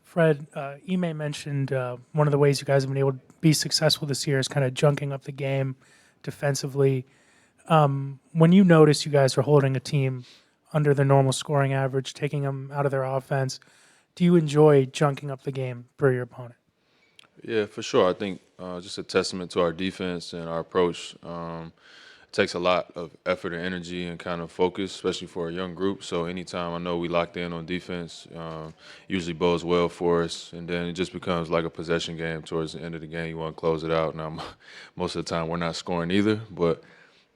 Fred, Ime mentioned one of the ways you guys have been able to be successful this year is kind of junking up the game defensively. When you notice you guys are holding a team under their normal scoring average, taking them out of their offense, do you enjoy junking up the game for your opponent? Yeah, for sure. I think just a testament to our defense and our approach. It takes a lot of effort and energy and kind of focus, especially for a young group. So anytime I know we locked in on defense, usually bodes well for us. And then it just becomes like a possession game towards the end of the game. You want to close it out. Now, most of the time we're not scoring either, but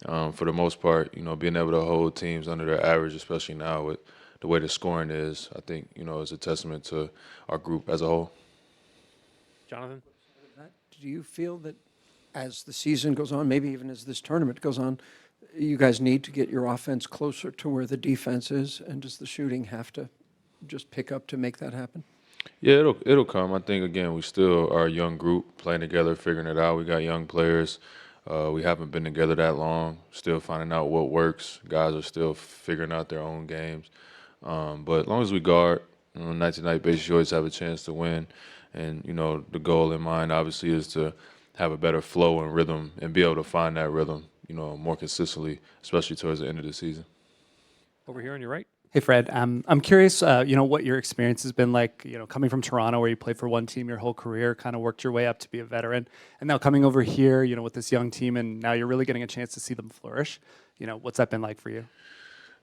for the most part, being able to hold teams under their average, especially now with the way the scoring is, I think, is a testament to our group as a whole. Jonathan? Do you feel that as the season goes on, maybe even as this tournament goes on, you guys need to get your offense closer to where the defense is? And does the shooting have to just pick up to make that happen? Yeah, it'll come. I think again we still are a young group playing together, figuring it out. We got young players. We haven't been together that long. Still finding out what works. Guys are still figuring out their own games. But as long as we guard, night to night basis, you always have a chance to win. And the goal in mind obviously is to have a better flow and rhythm and be able to find that rhythm, more consistently, especially towards the end of the season. Over here on your right. Hey, Fred. I'm curious, what your experience has been like, coming from Toronto where you played for one team your whole career, kind of worked your way up to be a veteran, and now coming over here, with this young team, and now you're really getting a chance to see them flourish. What's that been like for you?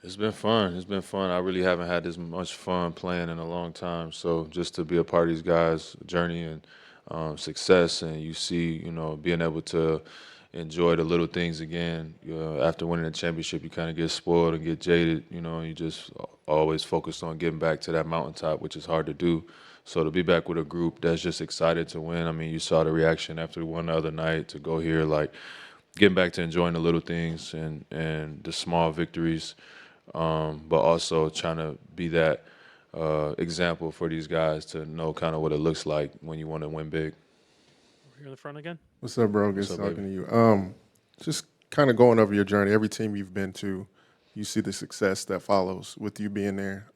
It's been fun. It's been fun. I really haven't had this much fun playing in a long time. So just to be a part of these guys' journey and success, and you see, being able to enjoy the little things again. After winning a championship, you kind of get spoiled and get jaded. You just always focused on getting back to that mountaintop, which is hard to do. So to be back with a group that's just excited to win. I mean, you saw the reaction after we won the other night. To go here, like getting back to enjoying the little things and the small victories. But also trying to be that example for these guys to know kind of what it looks like when you want to win big. Over here in the front again. What's up, bro? Good What's up, talking baby? to you. Just kind of going over your journey. Every team you've been to, you see the success that follows with you being there.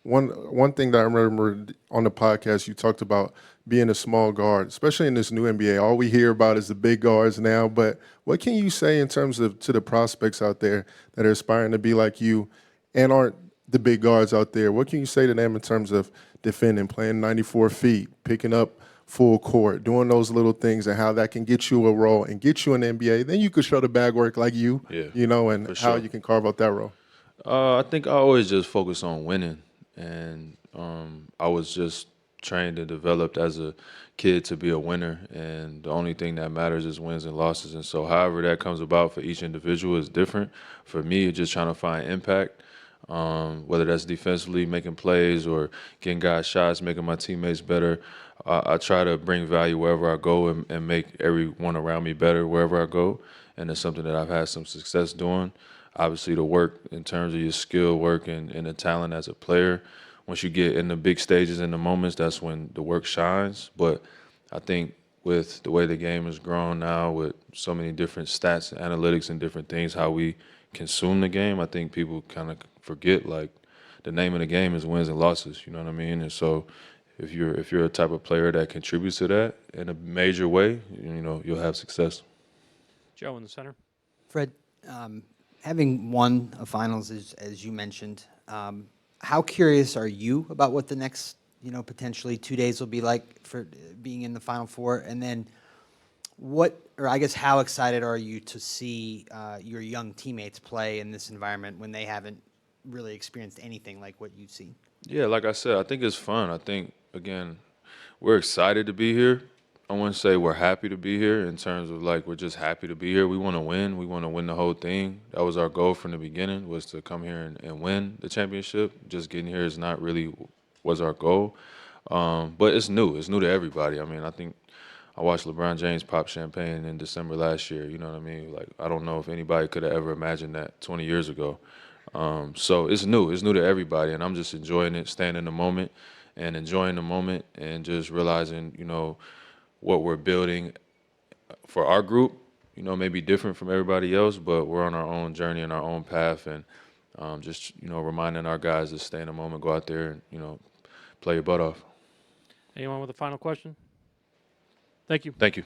One thing that I remember on the podcast, you talked about being a small guard, especially in this new NBA. All we hear about is the big guards now. But what can you say in terms of to the prospects out there that are aspiring to be like you and aren't the big guards out there? What can you say to them in terms of defending, playing 94 feet, picking up full court, doing those little things, and how that can get you a role and get you an NBA? Then you could show the bag work like you, and for how sure. you can carve out that role. I think I always just focus on winning, and I was just trained and developed as a kid to be a winner, and the only thing that matters is wins and losses. And so however that comes about for each individual is different. For me, it's just trying to find impact, whether that's defensively, making plays, or getting guys shots, making my teammates better. I try to bring value wherever I go and make everyone around me better wherever I go, and it's something that I've had some success doing. Obviously, the work in terms of your skill work and the talent as a player, once you get in the big stages and the moments, that's when the work shines. But I think with the way the game has grown now, with so many different stats and analytics and different things, how we consume the game, I think people kind of forget, like, the name of the game is wins and losses, you know what I mean? And so if you're a type of player that contributes to that in a major way, you'll have success. Joe in the center. Fred, having won a finals, as you mentioned, how curious are you about what the next, potentially 2 days will be like for being in the Final Four? And then how excited are you to see your young teammates play in this environment when they haven't really experienced anything like what you've seen? Yeah, like I said, I think it's fun. I think, again, we're excited to be here. I wouldn't say we're happy to be here in terms of, like, we're just happy to be here. We want to win. We want to win the whole thing. That was our goal from the beginning, was to come here and win the championship. Just getting here is not really was our goal. But it's new. It's new to everybody. I mean, I think I watched LeBron James pop champagne in December last year. You know what I mean? Like, I don't know if anybody could have ever imagined that 20 years ago. So it's new. It's new to everybody, and I'm just enjoying it, staying in the moment and enjoying the moment and just realizing, what we're building for our group, may be different from everybody else, but we're on our own journey and our own path, and just, reminding our guys to stay in the moment, go out there and, play your butt off. Anyone with a final question? Thank you. Thank you.